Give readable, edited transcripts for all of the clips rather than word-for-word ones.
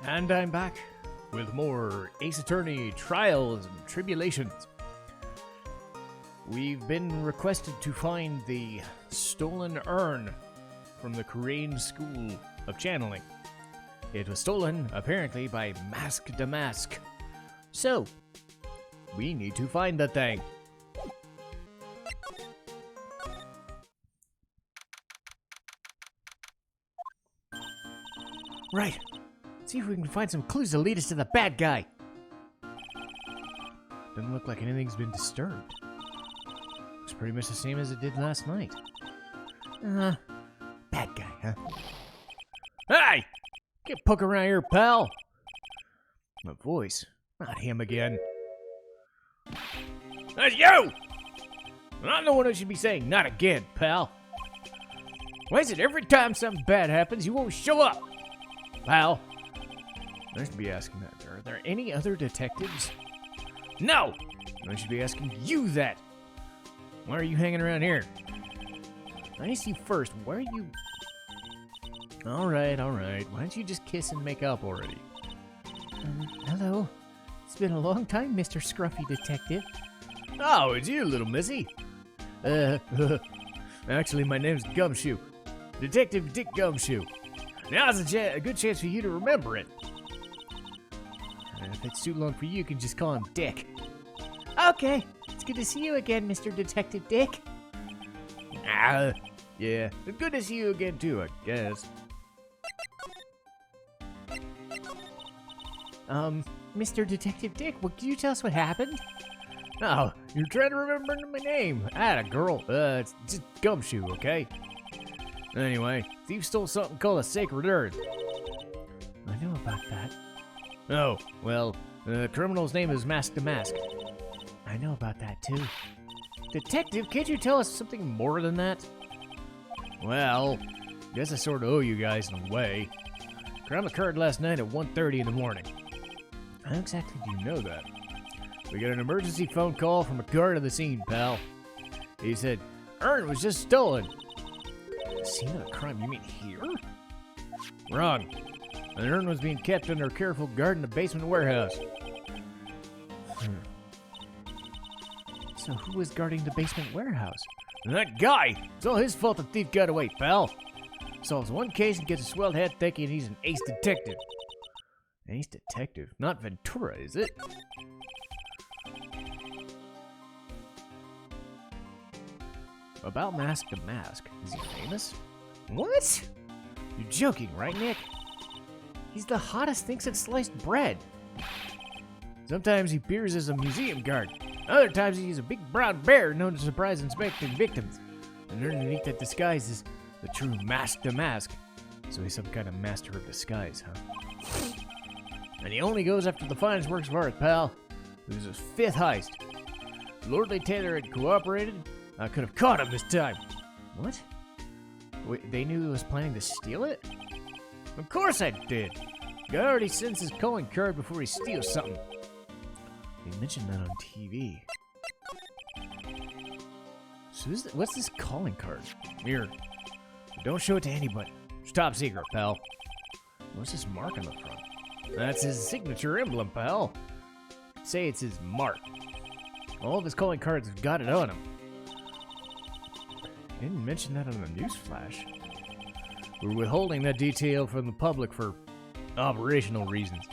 And I'm back with more Ace Attorney Trials and Tribulations. We've been requested to find the stolen urn from the Kurain School of Channeling. It was stolen, apparently, by Mask to Mask. So, we need to find the thing. Right. See if we can find some clues to lead us to the bad guy. Doesn't look like anything's been disturbed. Looks pretty much the same as it did last night. Bad guy, huh? Hey! Get poke around here, pal! My voice. Not him again. That's you! I'm the one who should be saying, not again, pal. Why is it every time something bad happens, you won't show up? Pal. I should be asking that. Are there any other detectives? No! I should be asking you that. Why are you hanging around here? I asked you first. Why are you... Alright. Why don't you just kiss and make up already? Hello. It's been a long time, Mr. Scruffy Detective. Oh, it's you, little missy. Actually, my name's Gumshoe. Detective Dick Gumshoe. Now's a good chance for you to remember it. If it's too long for you, you can just call him Dick. Okay. It's good to see you again, Mr. Detective Dick. Yeah. It's good to see you again, too, I guess. Mr. Detective Dick, can you tell us what happened? Oh, you're trying to remember my name. A girl. It's just Gumshoe, okay? Anyway, thief stole something called a sacred urn. I know about that. Oh, well, the criminal's name is Mask to Mask. I know about that, too. Detective, can't you tell us something more than that? Well, guess I sort of owe you guys in a way. Crime occurred last night at 1:30 in the morning. How exactly do you know that? We got an emergency phone call from a guard of the scene, pal. He said, urn was just stolen. Scene of the crime, you mean here? Wrong. The urn was being kept under careful guard in the basement warehouse. So who was guarding the basement warehouse? That guy! It's all his fault the thief got away, pal. Solves one case and gets a swelled head thinking he's an ace detective. Ace detective? Not Ventura, is it? About Mask to Mask. Is he famous? What? You're joking, right, Nick? He's the hottest thing since sliced bread. Sometimes he appears as a museum guard. Other times he's a big brown bear known to surprise inspecting victims. And underneath that disguise is the true Mask to Mask. So he's some kind of master of disguise, huh? And he only goes after the finest works of art, pal. It was his 5th heist. If Lordly Taylor had cooperated, I could have caught him this time. What? Wait, they knew he was planning to steal it? Of course I did. Guy already sends his calling card before he steals something. They mentioned that on TV. So what's this calling card? Here. Don't show it to anybody. It's top secret, pal. What's this mark on the front? That's his signature emblem, pal. Say it's his mark. All of his calling cards have got it on him. Didn't mention that on the news flash. We're withholding that detail from the public for operational reasons.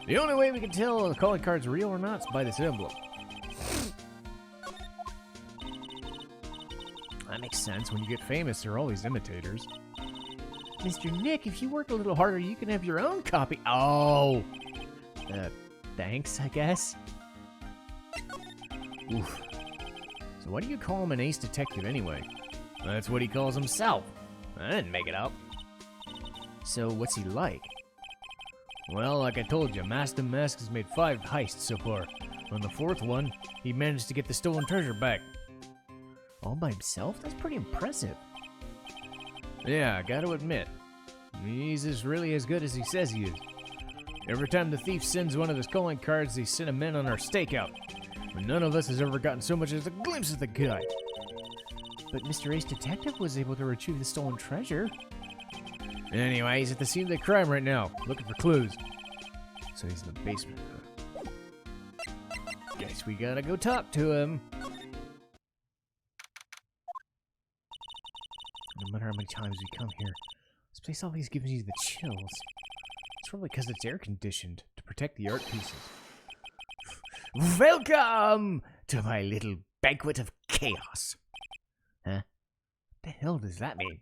The only way we can tell if the calling card's real or not is by this emblem. That makes sense. When you get famous, there are always imitators. Mr. Nick, if you work a little harder, you can have your own copy. Oh! Thanks, I guess. Oof. So why do you call him an ace detective anyway? That's what he calls himself. I didn't make it up. So what's he like? Well, like I told you, Mask to Mask has made 5 heists so far. On the 4th one, he managed to get the stolen treasure back. All by himself? That's pretty impressive. Yeah, I gotta admit. He's really as good as he says he is. Every time the thief sends one of his calling cards, they send him in on our stakeout. But none of us has ever gotten so much as a glimpse of the guy. But Mr. Ace Detective was able to retrieve the stolen treasure. Anyway, he's at the scene of the crime right now, looking for clues. So he's in the basement. Guess we gotta go talk to him. No matter how many times we come here, this place always gives you the chills. It's probably because it's air conditioned to protect the art pieces. Welcome to my little banquet of chaos. Huh? What the hell does that mean?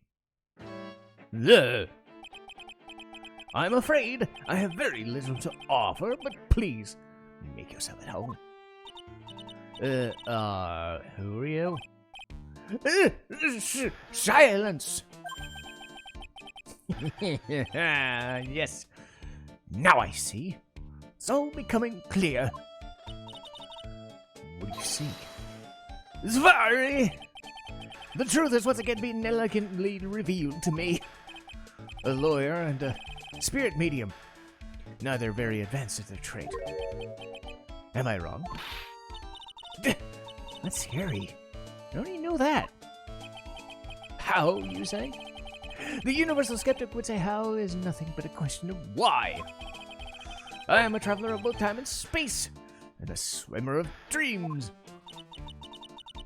Ugh. I'm afraid I have very little to offer, but please, make yourself at home. Who are you? Silence! Yes, now I see. It's all becoming clear. What do you seek? Sorry! The truth is once again being elegantly revealed to me. A lawyer and a spirit medium. Neither very advanced at their trade. Am I wrong? That's scary. I don't even know that. How, you say? The universal skeptic would say how is nothing but a question of why. I am a traveler of both time and space, and a swimmer of dreams.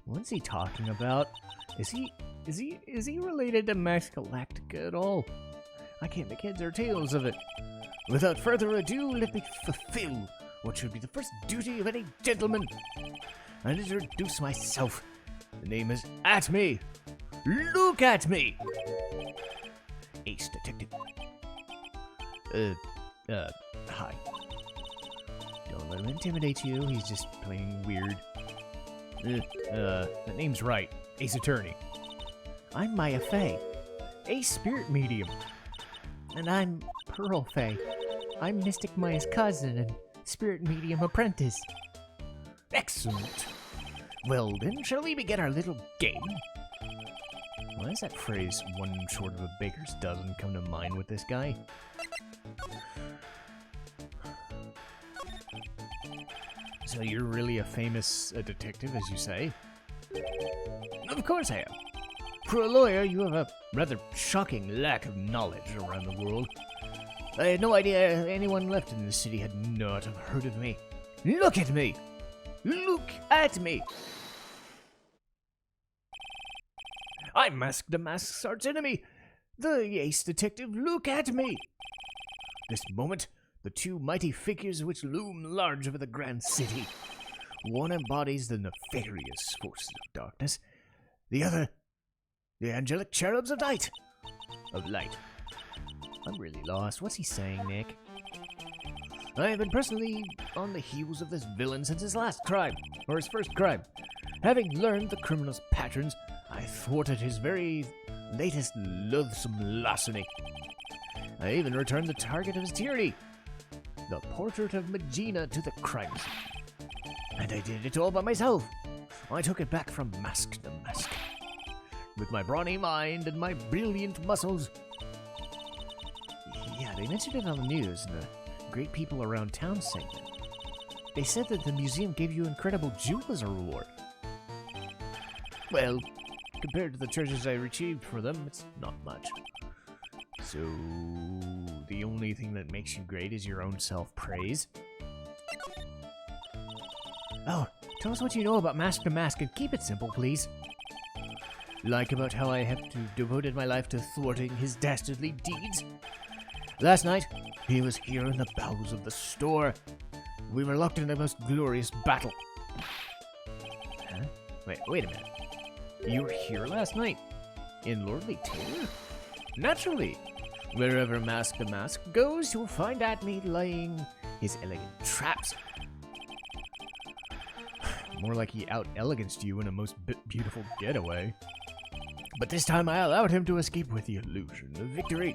What's he talking about? Is he related to Max Galactica at all? I can't make heads or tails of it. Without further ado, let me fulfill what should be the first duty of any gentleman. And introduce myself. The name is At-Me. Look at me! Ace Detective. Hi. Don't let him intimidate you, he's just plain weird. That name's Wright. Ace Attorney. I'm Maya Fey. Ace Spirit Medium. And I'm Pearl Fey. I'm Mystic Maya's cousin and Spirit Medium apprentice. Excellent. Well then, shall we begin our little game? Why does that phrase, one short of a baker's dozen, come to mind with this guy? So you're really a famous detective, as you say? Of course I am. For a lawyer, you have a rather shocking lack of knowledge around the world. I had no idea anyone left in this city had not have heard of me. Look at me! Look at me! I'm Mask the Mask's arch enemy, the Ace Detective. Look at me! This moment, the two mighty figures which loom large over the grand city. One embodies the nefarious forces of darkness, the other, the angelic cherubs of light. I'm really lost. What's he saying, Nick? I have been personally on the heels of this villain since his last crime, or his first crime. Having learned the criminal's patterns, I thwarted his very latest loathsome larceny. I even returned the target of his tyranny, the portrait of Magina, to the crime scene. And I did it all by myself. I took it back from mask to mask. With my brawny mind and my brilliant muscles. Yeah, they mentioned it on the news in the Great People Around Town segment. They said that the museum gave you incredible jewels as a reward. Well, compared to the treasures I retrieved for them, it's not much. So, the only thing that makes you great is your own self-praise? Oh, tell us what you know about Mask to Mask and keep it simple, please. Like about how I have devoted my life to thwarting his dastardly deeds? Last night, he was here in the bowels of the store. We were locked in a most glorious battle. Huh? Wait a minute. You were here last night? In Lordly Taylor? Naturally. Wherever Mask the Mask goes, you'll find At-Me laying his elegant traps. More like he out-eleganced you in a most beautiful getaway. But this time I allowed him to escape with the illusion of victory.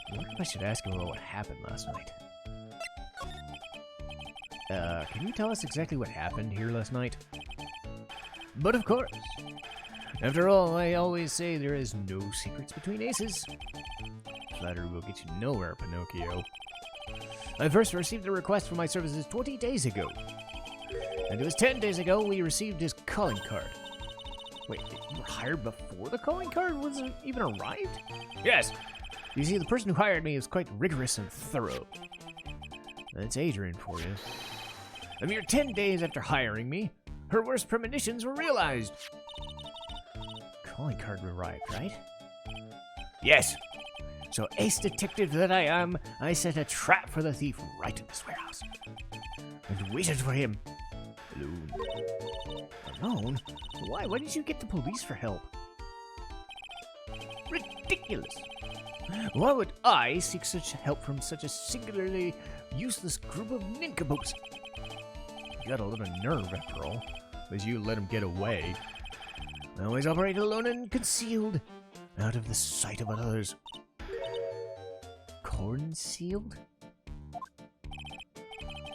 I wonder if I should ask him about what happened last night. Can you tell us exactly what happened here last night? But of course. After all, I always say there is no secrets between aces. Flattery will get you nowhere, Pinocchio. I first received a request for my services 20 days ago. And it was 10 days ago we received his calling card. Wait, you were hired before the calling card was even arrived? Yes. You see, the person who hired me was quite rigorous and thorough. That's Adrian for you. A mere 10 days after hiring me, her worst premonitions were realized. Calling card arrived, right? Yes. So, ace detective that I am, I set a trap for the thief right in this warehouse. And waited for him. Alone. Alone? Why? Why did you get the police for help? Ridiculous. Why would I seek such help from such a singularly useless group of nincompoops? You got a lot of nerve, after all, as you let him get away. I always operate alone and concealed, out of the sight of others. Concealed?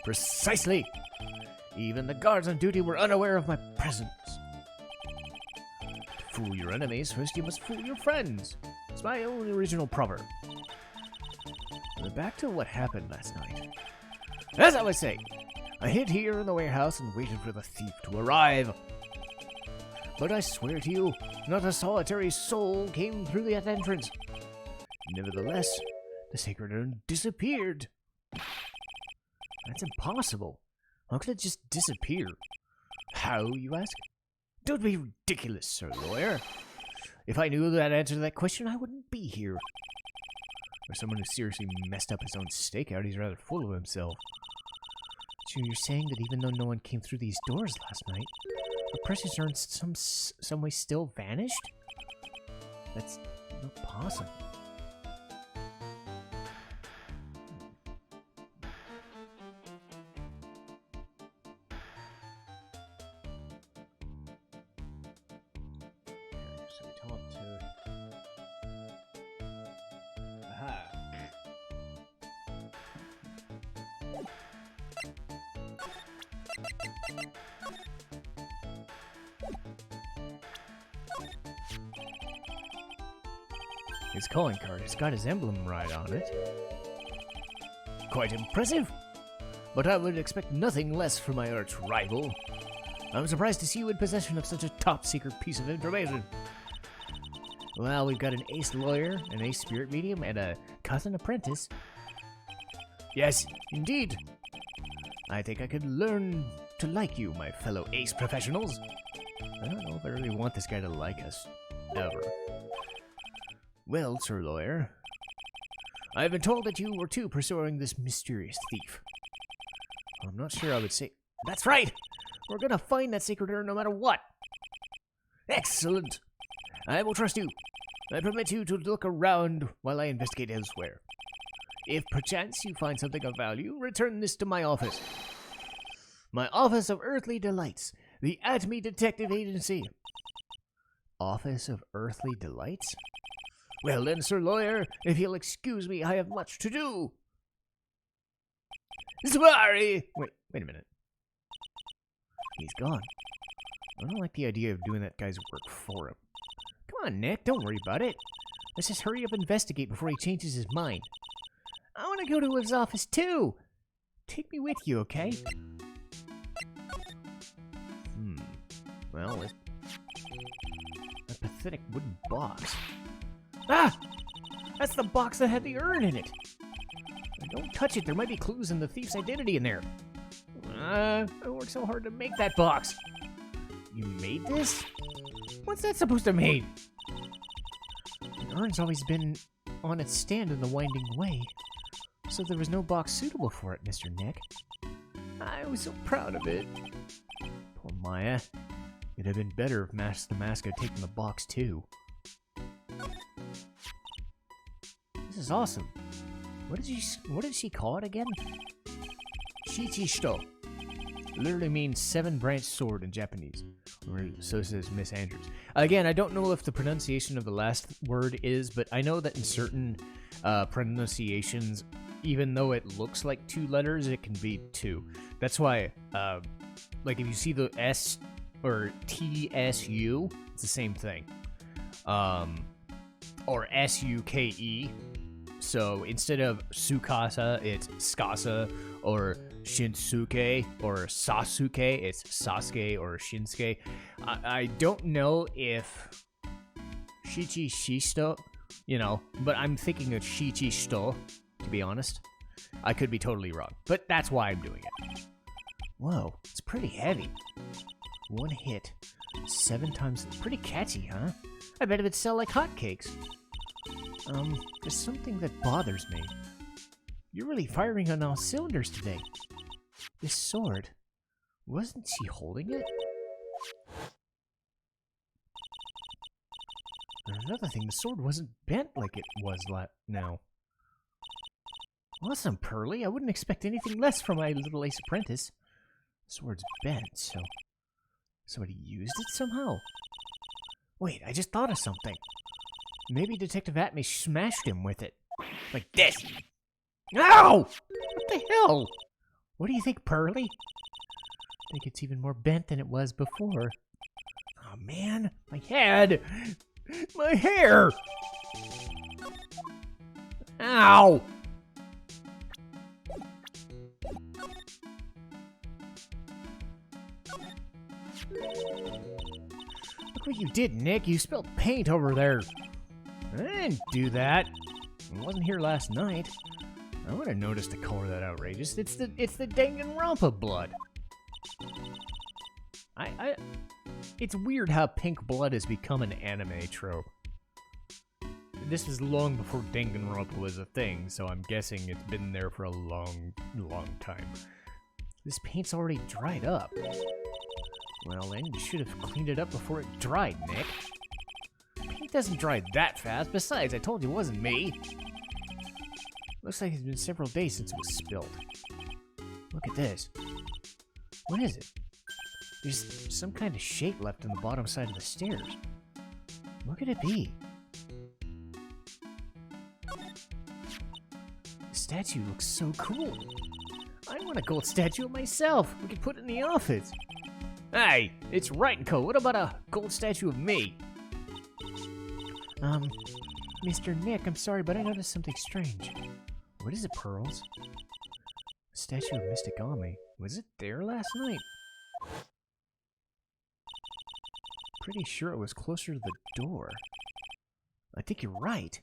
Precisely! Even the guards on duty were unaware of my presence. To fool your enemies, first you must fool your friends. It's my own original proverb. But back to what happened last night. As I was saying, I hid here in the warehouse and waited for the thief to arrive. But I swear to you, not a solitary soul came through that entrance. Nevertheless, the sacred urn disappeared. That's impossible. How could it just disappear? How, you ask? Don't be ridiculous, sir lawyer. If I knew that answer to that question, I wouldn't be here. For someone who seriously messed up his own stakeout, he's rather full of himself. So you're saying that even though no one came through these doors last night, the precious urn some way still vanished? That's not possible. So we talked to... Aha. His calling card has got his emblem right on it. Quite impressive. But I would expect nothing less from my arch rival. I'm surprised to see you in possession of such a top-secret piece of information. Well, we've got an ace lawyer, an ace spirit medium, and a cousin apprentice. Yes, indeed. I think I could learn to like you, my fellow ace professionals. I don't know if I really want this guy to like us. Ever. Well, sir lawyer, I've been told that you were too pursuing this mysterious thief. I'm not sure I would say... That's right! We're gonna find that sacred urn no matter what! Excellent! I will trust you. I permit you to look around while I investigate elsewhere. If perchance you find something of value, return this to my office. My Office of Earthly Delights, the Atme Detective Agency. Office of Earthly Delights? Well then, sir lawyer, if you'll excuse me, I have much to do. Sorry! Wait a minute. He's gone. I don't like the idea of doing that guy's work for him. Come on, Nick, don't worry about it. Let's just hurry up and investigate before he changes his mind. I want to go to his office too. Take me with you, okay? Well, that pathetic wooden box. Ah! That's the box that had the urn in it. Don't touch it. There might be clues in the thief's identity in there. I worked so hard to make that box. You made this? What's that supposed to mean? The urn's always been on its stand in the winding way, so there was no box suitable for it, Mr. Nick. I was so proud of it. Poor Maya. It'd have been better if the Mask had taken the box too. This is awesome. What did she call it again? Shichishito. Literally means 7-branched sword in Japanese. Or so says Miss Andrews. Again, I don't know if the pronunciation of the last word is, but I know that in certain pronunciations, even though it looks like 2 letters, it can be 2. That's why, like if you see the S or TSU, it's the same thing. Or SUKE. So instead of Tsukasa, it's Skasa, or Shinsuke, or Sasuke, it's Sasuke or Shinsuke. I don't know if Shichisto, but I'm thinking of Shichisto, to be honest. I could be totally wrong, but that's why I'm doing it. Whoa, it's pretty heavy. One hit, 7 times. Pretty catchy, huh? I bet it would sell like hotcakes. There's something that bothers me. You're really firing on all cylinders today. This sword, wasn't she holding it? Another thing, the sword wasn't bent like it was now. Awesome, Pearly. I wouldn't expect anything less from my little ace apprentice. The sword's bent, so somebody used it somehow. Wait, I just thought of something. Maybe Detective Atme smashed him with it. Like this. Ow! What the hell? What do you think, Pearly? I think it's even more bent than it was before. Oh, man. My head! My hair! Ow! Look what you did, Nick. You spilled paint over there. I didn't do that. I wasn't here last night. I would have noticed a color that outrageous. It's the Danganronpa blood. It's weird how pink blood has become an anime trope. This was long before Danganronpa was a thing, so I'm guessing it's been there for a long, long time. This paint's already dried up. Well then, you should have cleaned it up before it dried, Nick. Paint doesn't dry that fast. Besides, I told you it wasn't me. Looks like it's been several days since it was spilled. Look at this. What is it? There's some kind of shape left on the bottom side of the stairs. What could it be? The statue looks so cool. I want a gold statue of myself. We could put it in the office. Hey, it's Wright and Co. What about a gold statue of me? Mr. Nick, I'm sorry, but I noticed something strange. What is it, Pearls? A statue of Mystic Ami. Was it there last night? Pretty sure it was closer to the door. I think you're right.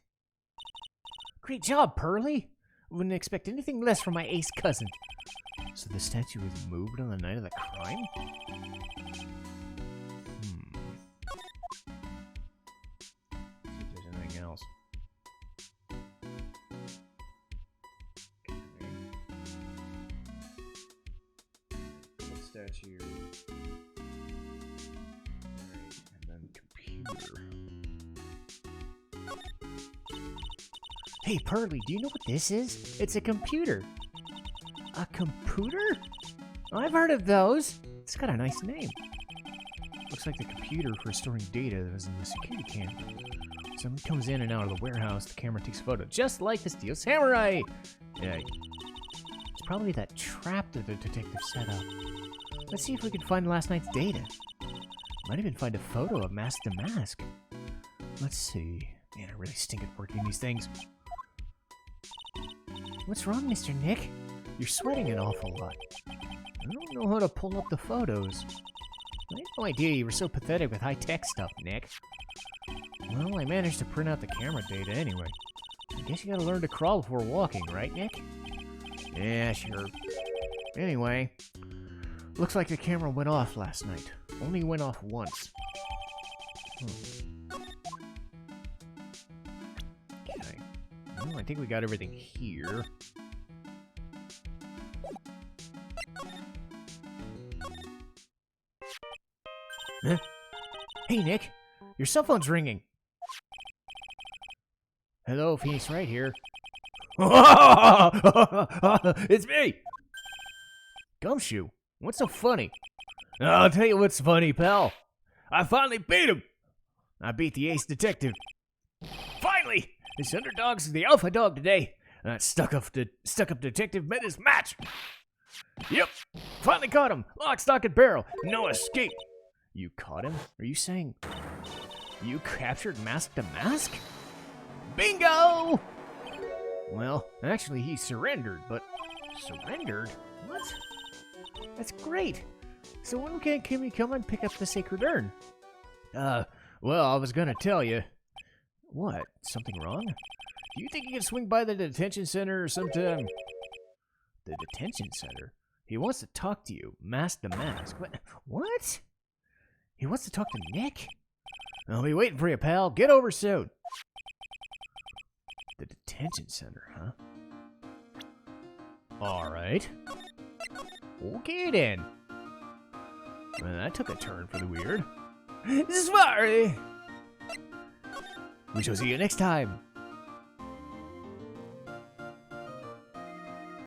Great job, Pearly! Wouldn't expect anything less from my ace cousin. So the statue was moved on the night of the crime? See if there's anything else. Okay. Statue. Alright, and then computer. Hey, Pearly, do you know what this is? It's a computer. A computer? I've heard of those. It's got a nice name. Looks like the computer for storing data that was in the security camera. Someone comes in and out of the warehouse, the camera takes a photo, just like the Steel Samurai! Yeah. It's probably that trap that the detective set up. Let's see if we can find last night's data. Might even find a photo of Mask to Mask. Let's see. Man, I really stink at working these things. What's wrong, Mr. Nick? You're sweating an awful lot. I don't know how to pull up the photos. I had no idea you were so pathetic with high-tech stuff, Nick. Well, I managed to print out the camera data anyway. I guess you gotta learn to crawl before walking, right, Nick? Yeah, sure. Anyway, looks like the camera went off last night. Only went off once. Okay. Well, I think we got everything here. Huh? Hey, Nick. Your cell phone's ringing. Hello, Phoenix Wright here. It's me! Gumshoe, what's so funny? I'll tell you what's funny, pal. I finally beat him! I beat the ace detective. Finally! This underdog's the alpha dog today. And that stuck-up detective met his match. Yep, finally caught him. Lock, stock, and barrel. No escape. You caught him? Are you saying you captured Mask to Mask? Bingo! Well, actually, he surrendered, but... Surrendered? What? That's great. So when can we come and pick up the sacred urn? Well, I was gonna tell you. What? Something wrong? Do you think you can swing by the detention center sometime? The detention center? He wants to talk to you. Mask to mask. What? He wants to talk to Nick? I'll be waiting for you, pal. Get over soon. The detention center, huh? Alright. Okay then. Well, that took a turn for the weird. Sorry. We shall see you next time.